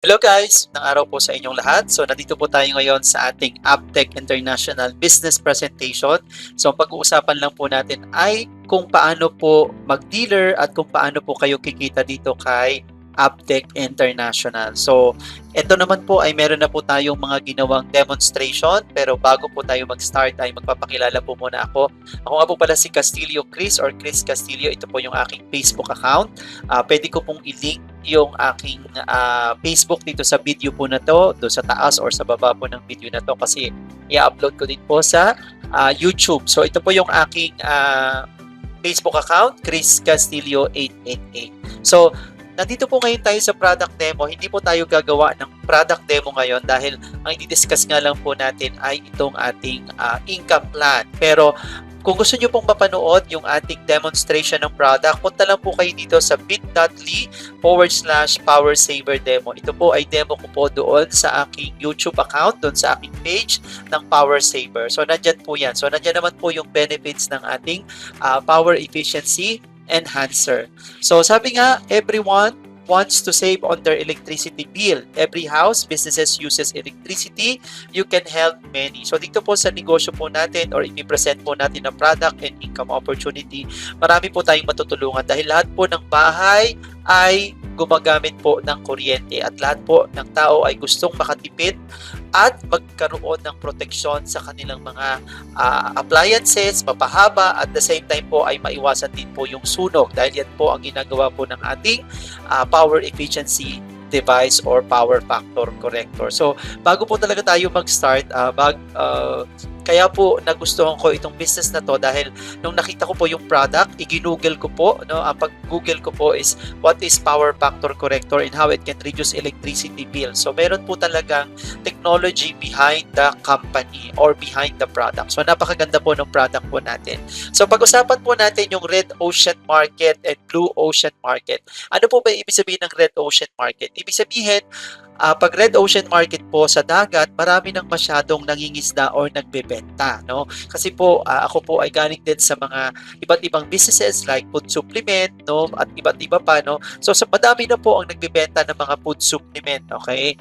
Hello guys! Magandang araw po sa inyong lahat. So nandito po tayo ngayon sa ating Aptech International Business Presentation. So ang pag-uusapan lang po natin ay kung paano po mag-dealer at kung paano po kayo kikita dito kay Aptech International. So ito naman po ay meron na po tayong mga ginawang demonstration, pero bago po tayo mag-start ay magpapakilala po muna ako. Ako nga po pala si Castillo Chris or Chris Castillo. Ito po yung aking Facebook account. Pwede ko pong i-link yung aking Facebook dito sa video po na to, do sa taas or sa baba po ng video na to, kasi i-upload ko din po sa YouTube. So ito po yung aking Facebook account, Chris Castillo 888. So nandito po ngayon tayo sa product demo. Hindi po tayo gagawa ng product demo ngayon dahil ang i-discuss nga lang po natin ay itong ating income plan. Pero kung gusto nyo pong mapanood yung ating demonstration ng product, punta lang po kayo dito sa bit.ly/PowerSaver Demo. Ito po ay demo ko po doon sa aking YouTube account, doon sa aking page ng PowerSaver. So, nandyan po yan. So, nandyan naman po yung benefits ng ating Power Efficiency Enhancer. So, sabi nga, everyone wants to save on their electricity bill. Every house, businesses uses electricity. You can help many. So dito po sa negosyo po natin or i-present po natin na product and income opportunity, marami po tayong matutulungan dahil lahat po ng bahay ay gumagamit po ng kuryente at lahat po ng tao ay gustong makatipid at magkaroon ng proteksyon sa kanilang mga appliances, mapahaba, at the same time po ay maiwasan din po yung sunog dahil yan po ang ginagawa po ng ating power efficiency device or power factor corrector. So, bago po talaga tayo mag-start, kaya po nagustuhan ko itong business na to dahil nung nakita ko po yung product, i-google ko po, no? Ang pag-google ko po is what is power factor corrector and how it can reduce electricity bill. So meron po talagang technology behind the company or behind the product. So napakaganda po ng product po natin. So pag-usapan po natin yung red ocean market and blue ocean market. Ano po ba ibig sabihin ng red ocean market? Ibig sabihin, pag red ocean market po sa dagat, marami nang masyadong nangingisda or nagbebenta, no? Kasi po ako po ay galing din sa mga iba't ibang businesses like food supplement, no? At iba't iba pa, no? So madami na po ang nagbebenta ng mga food supplement, okay?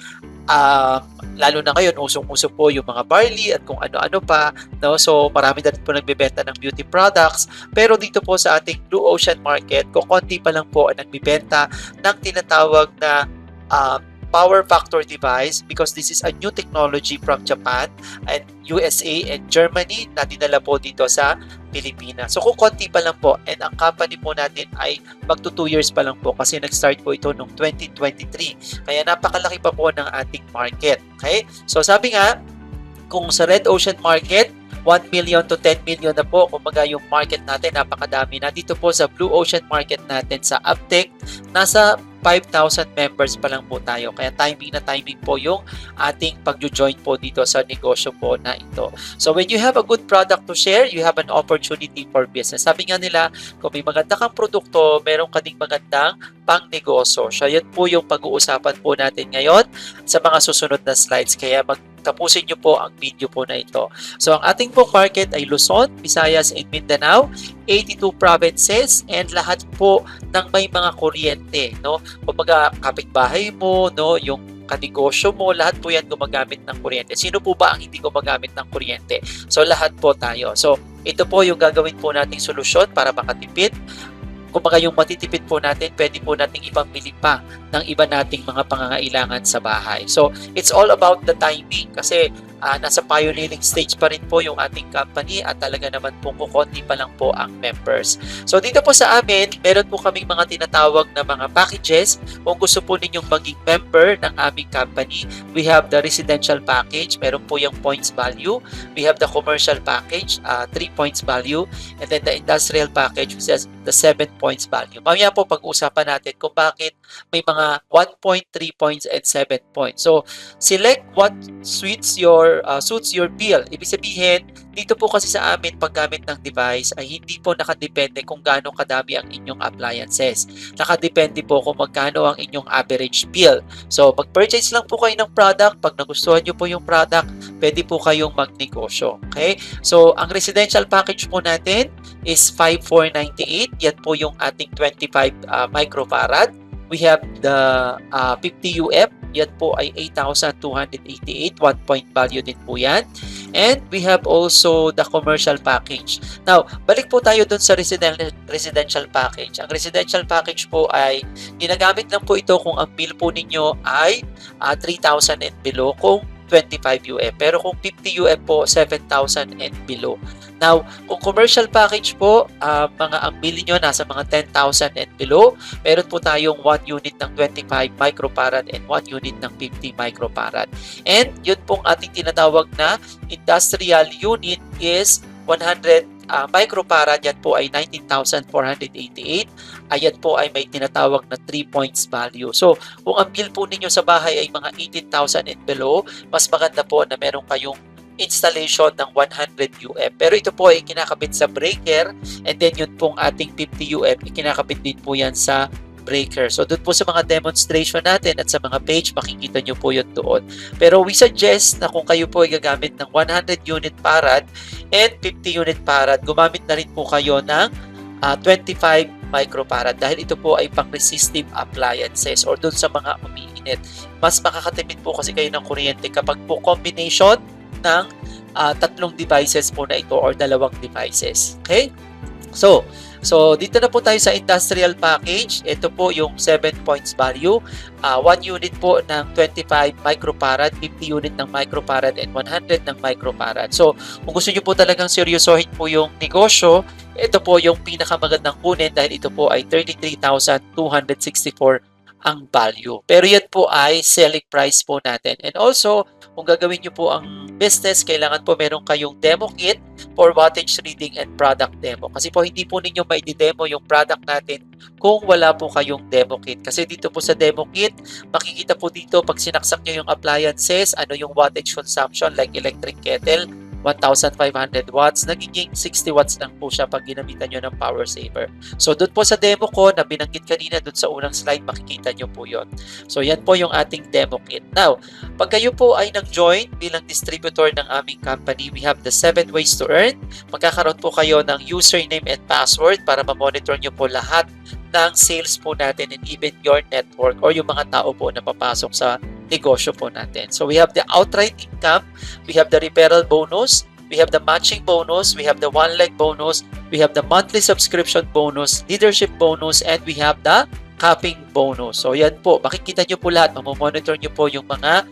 Lalo na ngayon, usong-uso po yung mga barley at kung ano-ano pa, no? So marami na rin po nagbebenta ng beauty products. Pero dito po sa ating blue ocean market, kukunti pa lang po ang nagbebenta ng tinatawag na power factor device, because this is a new technology from Japan and USA and Germany na dinala po dito sa Pilipinas. So kung konti pa lang po, and ang company po natin ay magto 2 years pa lang po kasi nag-start po ito noong 2023. Kaya napakalaki pa po ng ating market. Okay? So sabi nga, kung sa red ocean market, 1 million to 10 million na po kumbaga yung market natin, napakadami na. Dito po sa blue ocean market natin sa Aptech, nasa 5,000 members pa lang po tayo. Kaya timing na timing po yung ating pag-join po dito sa negosyo po na ito. So when you have a good product to share, you have an opportunity for business. Sabi nga nila, kung may maganda kang produkto, meron ka ding magandang pang-negosyo. So yan po yung pag-uusapan po natin ngayon sa mga susunod na slides. Kaya tapusin nyo po ang video po na ito. So ang ating po market ay Luzon, Visayas, and Mindanao, 82 provinces, and lahat po ng may mga kuryente, no? Kumbaga kapitbahay mo, no, yung kanegosyo mo, lahat po yan gumagamit ng kuryente. Sino po ba ang hindi gumagamit ng kuryente? So lahat po tayo. So ito po yung gagawin po nating solusyon para makatipid. Kumbaga yung matitipid po natin, pwede po nating ipamili pa ng iba nating mga pangangailangan sa bahay. So, it's all about the timing kasi nasa pioneering stage pa rin po yung ating company at talaga naman po kukunti pa lang po ang members. So, dito po sa amin, meron po kaming mga tinatawag na mga packages. Kung gusto po ninyong maging member ng aming company, we have the residential package. Meron po yung points value. We have the commercial package, 3 points value. And then the industrial package, which has the 7 points value. Mamaya po pag-usapan natin kung bakit may mga 1 point, 3 points, and 7 points. So, select what suits your bill. Ibig sabihin, dito po kasi sa amin, paggamit ng device ay hindi po nakadepende kung gaano kadami ang inyong appliances. Nakadepende po kung magkano ang inyong average bill. So, mag-purchase lang po kayo ng product. Pag nagustuhan nyo po yung product, pwede po kayong magnegosyo. Okay? So, ang residential package po natin is 5,498. Yan po yung ating 25 microfarad. We have the 50 UF Yan po ay 8,288. 1 point value din po yan. And we have also the commercial package. Now, balik po tayo dun sa residential package. Ang residential package po ay ginagamit lang po ito kung ang bill po ninyo ay 3,000 and below kung 25 UF. Pero kung 50 UF po, 7,000 and below. Now, kung commercial package po, mga ang bill nyo nasa mga 10,000 and below, meron po tayong 1 unit ng 25 microfarad and 1 unit ng 50 microfarad. And yun pong ating tinatawag na industrial unit is 100 microfarad, yan po ay 19,488. Ayan po ay may tinatawag na 3 points value. So, kung ang bill po ninyo sa bahay ay mga 18,000 and below, mas maganda po na meron kayong installation ng 100 UF. Pero ito po ay kinakabit sa breaker, and then yun pong ating 50 UF, kinakabit din po yan sa breaker. So, doon po sa mga demonstration natin at sa mga page, makikita nyo po yun doon. Pero we suggest na kung kayo po ay gagamit ng 100 unit farad and 50 unit farad, gumamit na rin po kayo ng 25 microfarad dahil ito po ay pang-resistive appliances or doon sa mga umiinit. Mas makakatipid po kasi kayo ng kuryente kapag po combination ng tatlong devices po na ito or dalawang devices. Okay? So dito na po tayo sa industrial package. Ito po yung 7 points value. 1 unit po ng 25 microfarad, 50 unit ng microfarad, and 100 ng microfarad. So, kung gusto nyo po talagang seryosohin po yung negosyo, ito po yung pinakamagandang kunin dahil ito po ay 33,264 ang value. Pero yan po ay selling price po natin. And also, kung gagawin nyo po ang business, kailangan po meron kayong demo kit for wattage reading and product demo. Kasi po hindi po ninyo maidi-demo yung product natin kung wala po kayong demo kit. Kasi dito po sa demo kit, makikita po dito pag sinaksak nyo yung appliances, ano yung wattage consumption like electric kettle, 1,500 watts, nagiging 60 watts lang po siya pag ginamitan nyo ng power saver. So, doon po sa demo ko na binanggit kanina doon sa unang slide, makikita nyo po yon. So, yan po yung ating demo kit. Now, pag kayo po ay nag-join bilang distributor ng aming company, we have the 7 ways to earn. Magkakaroon po kayo ng username and password para ma-monitor nyo po lahat ng sales po natin and even your network or yung mga tao po na papasok sa negosyo po natin. So we have the outright income, we have the referral bonus, we have the matching bonus, we have the one leg bonus, we have the monthly subscription bonus, leadership bonus, and we have the capping bonus. So yan po, makikita nyo po lahat, mamomonitor nyo po yung mga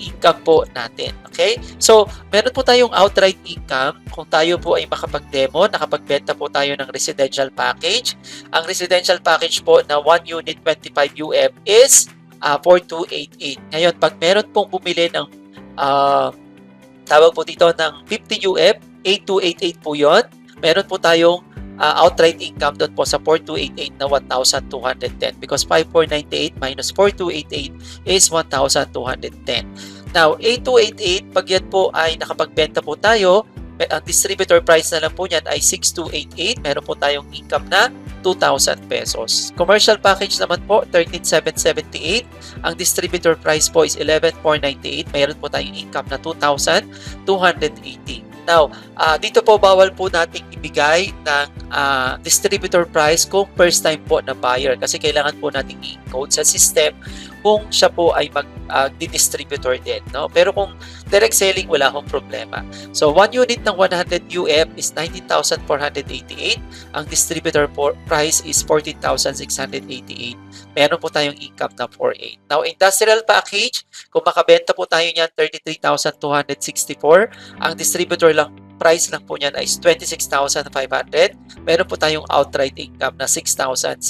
income po natin. Okay? So meron po tayong outright income kung tayo po ay makapag-demo, nakapagbenta po tayo ng residential package. Ang residential package po na 1 unit 25 UF is 4,288. Ngayon, pag meron pong bumili ng tawag po dito ng 50 UF, 8,288 po yun. Meron po tayong outright income doon po sa 4,288 na 1,210 because 5,498 minus 4,288 is 1,210. Now, 8,288, pag yan po ay nakapagbenta po tayo, ang distributor price na lang po niyan ay 6,288. Meron po tayong income na 2,000 pesos. Commercial package naman po, 13,778. Ang distributor price po is 11,498. Mayroon po tayong income na 2,280. Now, dito po bawal po nating ibigay ng distributor price kung first time po na buyer kasi kailangan po nating i-encode sa system kung siya po ay mag-distributor din. No? Pero kung direct selling, wala akong problema. So, 1 unit ng 100 UF is 19,488. Ang distributor price is 14,688. Meron po tayong income na 4,800. Now, industrial package, kung makabenta po tayo niyan, 33,264. Ang distributor price lang po niyan ay 26,500. Meron po tayong outright income na 6,764.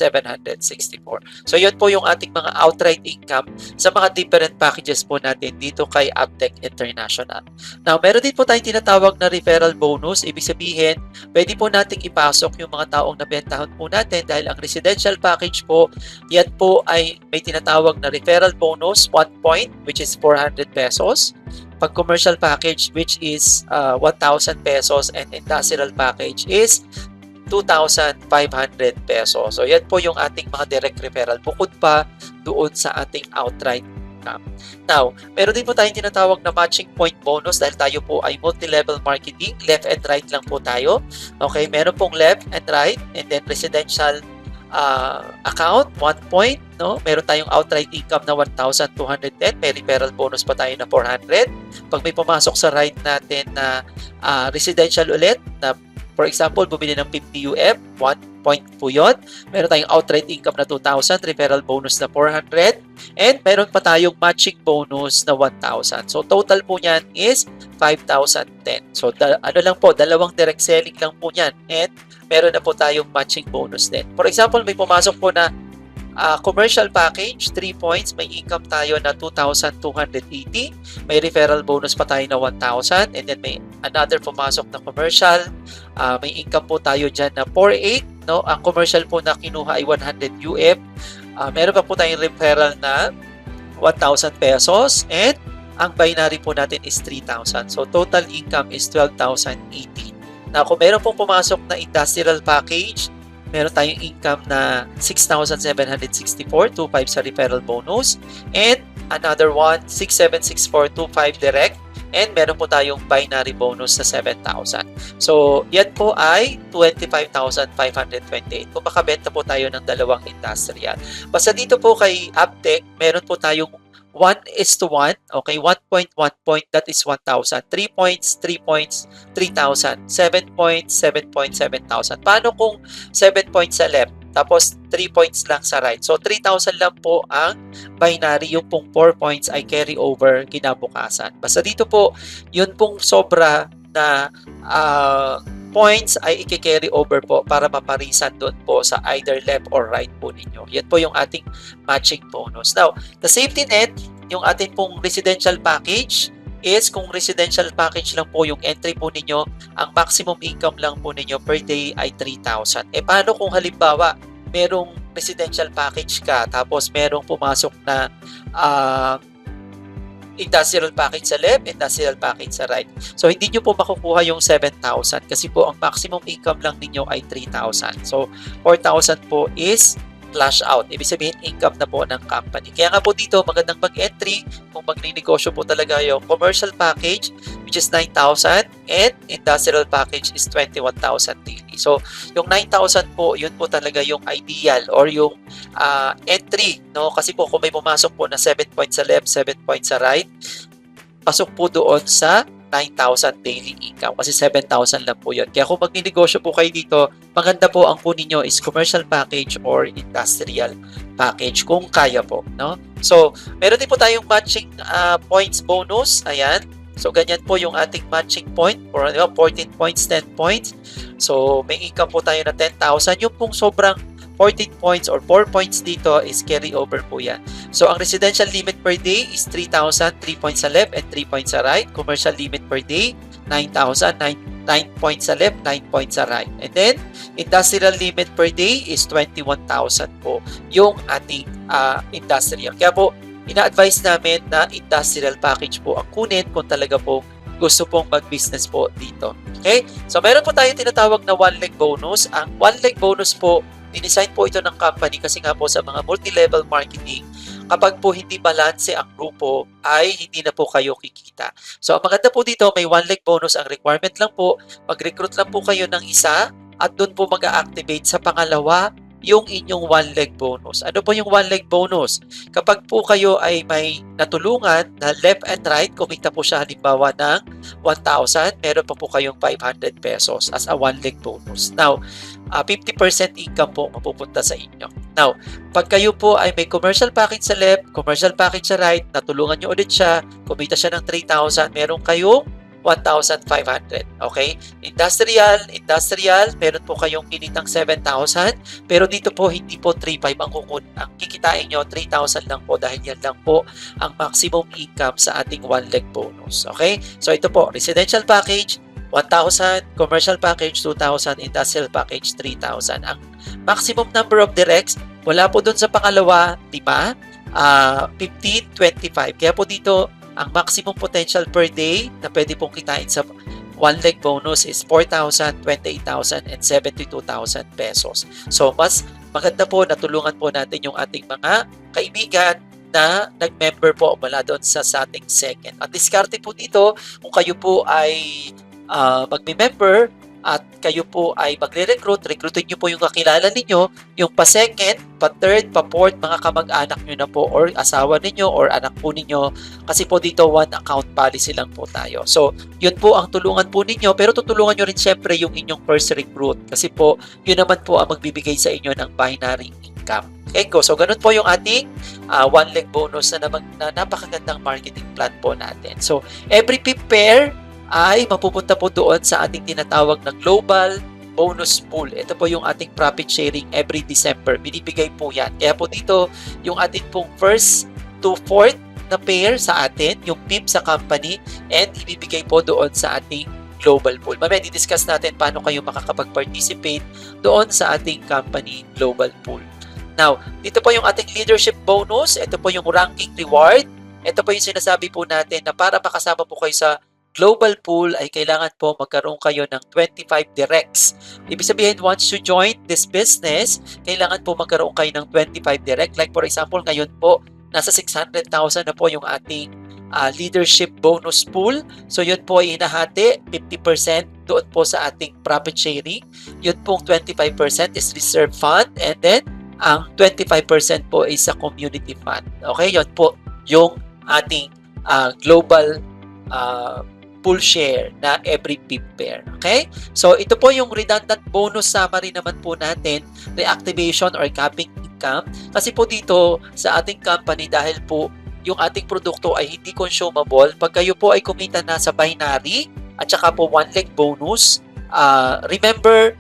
So, yun po yung ating mga outright income sa mga different packages po natin dito kay Aptech International. Now, meron din po tayong tinatawag na referral bonus. Ibig sabihin, pwede po nating ipasok yung mga taong nabentahan po natin dahil ang residential package po, yan po ay may tinatawag na referral bonus, 1 point, which is 400 pesos. Pag commercial package, which is 1,000 pesos, and industrial package is 2,500 pesos. So, yan po yung ating mga direct referral bukod pa doon sa ating outright income. Now, meron din po tayong tinatawag na matching point bonus dahil tayo po ay multi-level marketing. Left and right lang po tayo. Okay, meron pong left and right, and then residential account, 1 point, no? Meron tayong outright income na 1,210, may referral bonus pa tayo na 400. Pag may pumasok sa right natin na residential ulit, na for example, bumili ng 50 UF, 1 point po yun. Meron tayong outright income na 2,000, referral bonus na 400, and meron pa tayong matching bonus na 1,000. So, total po niyan is 5,010. So, ano lang po, dalawang direct selling lang po niyan, and meron na po tayong matching bonus din. For example, may pumasok po na commercial package, 3 points, may income tayo na 2,280, may referral bonus pa tayo na 1,000, and then may another pumasok na commercial, may income po tayo dyan na 4,800, no? Ang commercial po na kinuha ay 100 UF, meron pa po tayong referral na 1,000 pesos, and ang binary po natin is 3,000. So, total income is 12,080. Now, kung meron pong pumasok na industrial package, meron tayong income na 6,764, 2,500 sa referral bonus, and another one, 6,764, 2,500 direct, and meron po tayong binary bonus na 7,000. So, yan po ay 25,528. Kung makabenta po tayo ng dalawang industrial. Basta dito po kay Aptech, meron po tayong 1:1, okay, 1.1 point, that is 1,000. 3 points, 3 points, 3,000. 7 points, 7 points, 7,000. Paano kung 7 points sa left, tapos 3 points lang sa right? So, 3,000 lang po ang binary, yung pong 4 points ay carry over kinabukasan. Basta dito po, yun pong sobra na points ay i-carry over po para maparisan doon po sa either left or right po ninyo. Yan po yung ating matching bonus. Now, the safety net, yung ating pong residential package is kung residential package lang po yung entry po ninyo, ang maximum income lang po ninyo per day ay 3,000. E paano kung halimbawa merong residential package ka tapos merong pumasok na industrial package sa left, industrial package sa right. So, hindi nyo po makukuha yung 7,000 kasi po ang maximum income lang ninyo ay 3,000. So, 4,000 po is flash out. Ibig sabihin, income na po ng company. Kaya nga po dito, magandang mag-entry kung magninegosyo po talaga yung commercial package, which is 9,000, and industrial package is 21,000 daily. So, yung 9,000 po, yun po talaga yung ideal or yung entry, no? Kasi po, kung may pumasok po na 7 points sa left, 7 points sa right, pasok po doon sa 9,000 daily income kasi 7,000 lang po yun. Kaya kung magninegosyo po kayo dito, maganda po ang kunin nyo is commercial package or industrial package kung kaya po, no? So, meron din po tayong matching points bonus. Ayan. So, ganyan po yung ating matching point for 14 points, 10 points. So, may income po tayo na 10,000. Yung pong sobrang 14 points or 4 points dito is carry over po yan. So, ang residential limit per day is 3,000, 3 points sa left and 3 points sa right. Commercial limit per day, 9,000, 9 points sa left, 9 points sa right. And then, industrial limit per day is 21,000 po yung ating industrial. Kaya po, ina-advise namin na industrial package po ang kunin kung talaga po gusto pong mag-business po dito. Okay? So, meron po tayo tinatawag na one-leg bonus. Ang one-leg bonus po, dinesign po ito ng company kasi nga po sa mga multi-level marketing, kapag po hindi balanse ang grupo, ay hindi na po kayo kikita. So, ang maganda po dito, may one-leg bonus. Ang requirement lang po, mag-recruit lang po kayo ng isa at doon po mag-a-activate sa pangalawa yung inyong one-leg bonus. Ano po yung one-leg bonus? Kapag po kayo ay may natulungan na left and right, kumita po siya halimbawa ng 1,000, meron pa po kayong 500 pesos as a one-leg bonus. Now, 50% income po mapupunta sa inyo. Now, pag kayo po ay may commercial package sa left, commercial package sa right, natulungan nyo ulit siya, kumita siya ng 3,000, meron kayong 1,500. Okay? Industrial, meron po kayong kinitang 7,000, pero dito po hindi po 3,500 ang kikitain nyo, 3,000 lang po dahil yan lang po ang maximum income sa ating one-leg bonus. Okay? So ito po, residential package, 1,000, commercial package, 2,000, industrial package, 3,000. Ang maximum number of directs, wala po doon sa pangalawa, 5, 15, 25. Kaya po dito, ang maximum potential per day na pwede pong kitain sa one-leg bonus is 4,000, 28,000, and 72,000 pesos. So, mas maganda po, natulungan po natin yung ating mga kaibigan na nag-member po mula doon sa ating second. At diskarte po dito, kung kayo po ay magme-member, at kayo po ay recruitin nyo po yung kakilala ninyo, yung pa-second, pa-third, pa-fourth, mga kamag-anak nyo na po or asawa ninyo or anak po ninyo kasi po dito one account policy lang po tayo. So, yun po ang tulungan po ninyo pero tutulungan nyo rin syempre yung inyong first recruit kasi po yun naman po ang magbibigay sa inyo ng binary income. Okay, go. So, ganun po yung ating one leg bonus na napakagandang marketing plan po natin. So, every pair ay mapupunta po doon sa ating tinatawag na global bonus pool. Ito po yung ating profit sharing every December. Binibigay po yan. Kaya po dito, yung ating pong first to fourth na pair sa atin, yung PIP sa company, and ibibigay po doon sa ating global pool. Mamaya, di-discuss natin paano kayo makakapag-participate doon sa ating company global pool. Now, dito po yung ating leadership bonus. Ito po yung ranking reward. Ito po yung sinasabi po natin na para makasama po kayo sa global pool ay kailangan po magkaroon kayo ng 25 directs. Ibig sabihin, once you join this business, kailangan po magkaroon kayo ng 25 direct. Like for example, ngayon po, nasa 600,000 na po yung ating leadership bonus pool. So yun po ay hinahati, 50% doon po sa ating profit sharing. Yun pong 25% is reserve fund and then ang 25% po is sa community fund. Okay, yun po yung ating global pool share na every PIP pair. Okay? So, ito po yung redundant bonus summary naman po natin, reactivation or capping income. Kasi po dito sa ating company, dahil po yung ating produkto ay hindi consumable, pag kayo po ay kumita na sa binary at saka po one leg bonus, remember,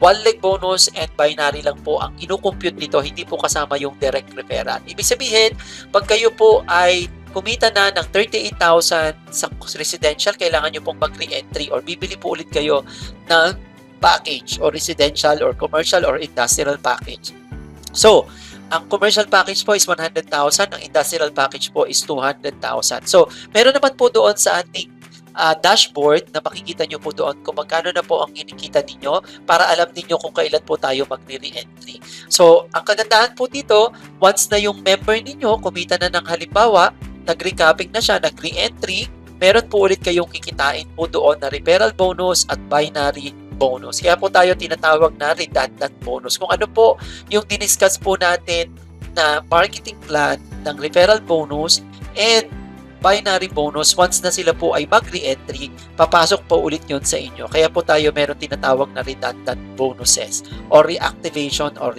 one leg bonus and binary lang po ang ino-compute nito, hindi po kasama yung direct referral. Ibig sabihin, pag kayo po ay kumita na ng 38,000 sa residential, kailangan nyo pong mag-re-entry or bibili po ulit kayo ng package or residential or commercial or industrial package. So, ang commercial package po is 100,000, ang industrial package po is 200,000. So, meron naman po doon sa ating dashboard na makikita nyo po doon kung magkano na po ang kinikita ninyo para alam niyo kung kailan po tayo magre-re-entry. So, ang kagandahan po dito, once na yung member ninyo kumita na ng halimbawa, nag-recapping na siya, nag-re-entry, meron po ulit kayong kikitain po doon na referral bonus at binary bonus. Kaya po tayo tinatawag na redundant bonus. Kung ano po yung diniscuss po natin na marketing plan ng referral bonus and binary bonus, once na sila po ay mag-re-entry, papasok po ulit yun sa inyo. Kaya po tayo meron tinatawag na redundant bonuses or reactivation or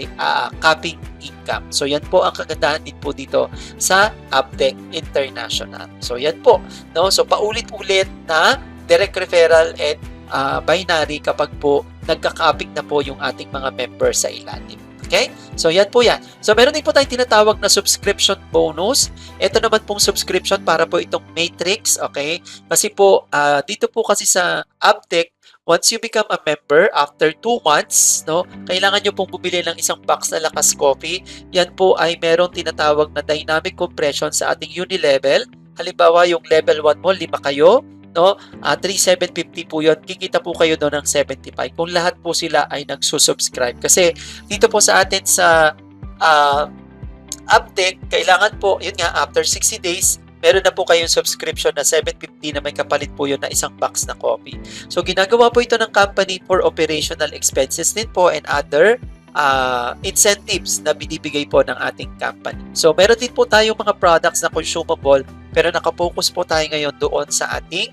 capping income. So yan po ang kagandahan din po dito sa Uptech International. So yan po. No? So paulit-ulit na direct referral and binary kapag po nagka-capping na po yung ating mga members sa ilalim. Okay? So, yan po yan. So, meron din po tayong tinatawag na subscription bonus. Ito naman pong subscription para po itong matrix. Okay? Kasi po, dito po kasi sa Uptech, once you become a member, after 2 months, no, kailangan nyo pong bumili ng isang box na Lakas Coffee. Yan po ay merong tinatawag na dynamic compression sa ating uni-level. Halimbawa, yung level 1 mo, 5 kayo. No, 3,750 po yun. Kikita po kayo doon ng 75 kung lahat po sila ay nagsusubscribe. Kasi dito po sa atin sa Uptech, kailangan po, yun nga, after 60 days, meron na po kayong subscription na 750 na may kapalit po yun na isang box na coffee. So, ginagawa po ito ng company for operational expenses din po and other incentives na binibigay po ng ating company. So, meron din po tayong mga products na consumable pero nakapokus po tayo ngayon doon sa ating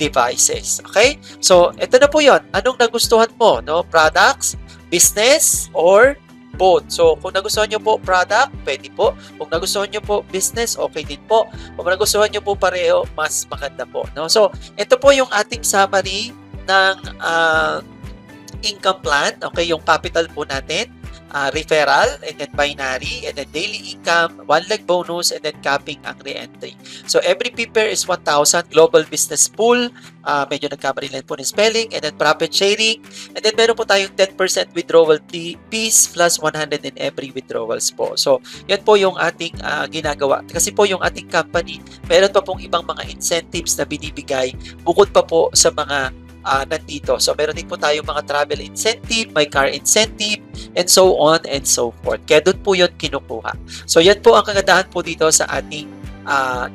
devices. Okay? So, ito na po yon. Anong nagustuhan mo? No? Products, business, or both? So, kung nagustuhan nyo po product, pwede po. Kung nagustuhan nyo po business, okay din po. Kung nagustuhan nyo po pareho, mas maganda po. No? So, ito po yung ating summary ng income plan. Okay? Yung capital po natin. Referral, and then binary, and then daily income, one leg bonus, and then capping ang re-entry. So, every paper is 1,000 global business pool. Medyo nagkamali lang po ng spelling, and then profit sharing, and then meron po tayong 10% withdrawal fees plus 100 in every withdrawals po. So, yan po yung ating ginagawa. Kasi po yung ating company, meron pa pong ibang mga incentives na binibigay bukod pa po sa mga nandito. So, meron din po tayong mga travel incentive, may car incentive, and so on and so forth. Kaya doon po yun kinukuha. So, yan po ang kagandahan po dito sa ating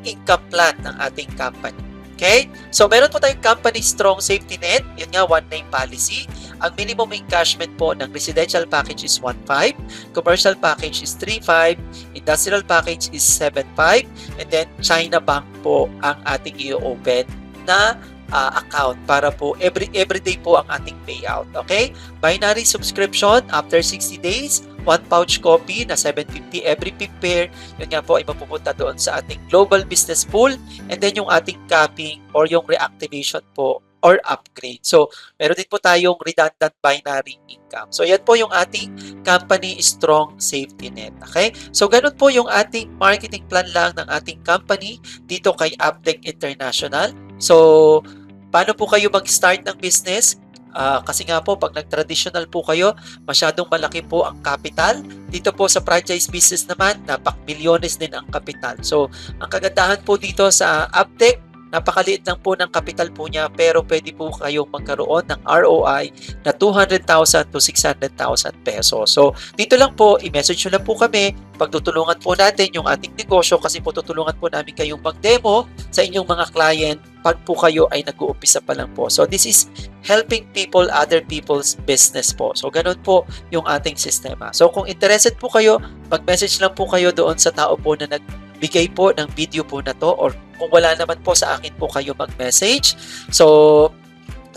income plan ng ating company. Okay? So, meron po tayong company strong safety net. Yun nga, one name policy. Ang minimum encashment po ng residential package is 1.5, commercial package is 3.5, industrial package is 7.5, and then China Bank po ang ating i-open na account para po every day po ang ating payout. Okay? Binary subscription after 60 days, 1 pouch copy na 750 every pair. Yun nga po ay mapupunta doon sa ating global business pool, and then yung ating capping or yung reactivation po or upgrade. So, meron din po tayong redundant binary income. So, yan po yung ating company strong safety net. Okay? So, ganun po yung ating marketing plan lang ng ating company dito kay Uptech International. So, paano po kayo mag-start ng business? Kasi nga po, pag nag-traditional po kayo, masyadong malaki po ang capital. Dito po sa franchise business naman, napak-milyones din ang capital. So, ang kagandahan po dito sa Uptech, napakaliit lang po ng capital po niya, pero pwede po kayong magkaroon ng ROI na 200,000 to 600,000 pesos. So, dito lang po, i-message nyo lang po kami. Pagtutulungan po natin yung ating negosyo kasi po tutulungan po namin kayong mag-demo sa inyong mga client pag po kayo ay nag-uumpisa pa lang po. So, this is helping people, other people's business po. So, ganun po yung ating sistema. So, kung interested po kayo, mag-message lang po kayo doon sa tao po na nagbigay po ng video po na to, or kung wala naman po sa akin po kayo mag-message. So,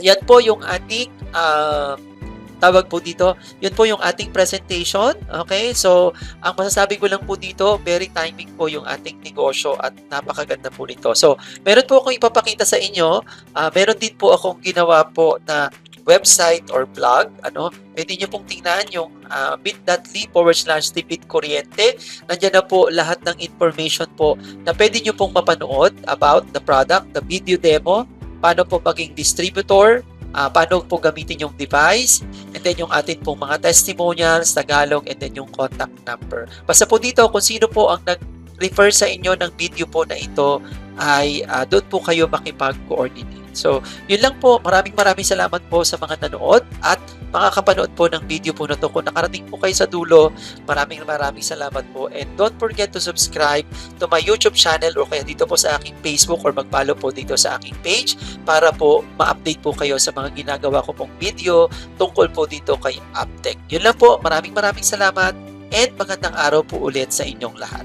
yan po yung ating tawag po dito. Yun po yung ating presentation. Okay? So, ang masasabi ko lang po dito, very timing po yung ating negosyo at napakaganda po nito. So, meron po akong ipapakita sa inyo. Meron din po akong ginawa po na website or blog. Pwede nyo pong tingnan yung bit.ly/tipid-kuryente. Nandiyan na po lahat ng information po na pwede nyo pong mapanood about the product, the video demo, paano po maging distributor, paano po gamitin yung device, and then yung atin pong mga testimonials, Tagalog, and then yung contact number. Basta po dito, kung sino po ang nag-refer sa inyo ng video po na ito, ay doon po kayo makipag-coordinate. So, yun lang po. Maraming salamat po sa mga nanood at makakapanood po ng video po na to. Kung nakarating po kayo sa dulo, maraming salamat po. And don't forget to subscribe to my YouTube channel o kaya dito po sa aking Facebook, or mag-follow po dito sa aking page para po ma-update po kayo sa mga ginagawa ko pong video tungkol po dito kay Uptech. Yun lang po. Maraming salamat and magandang araw po ulit sa inyong lahat.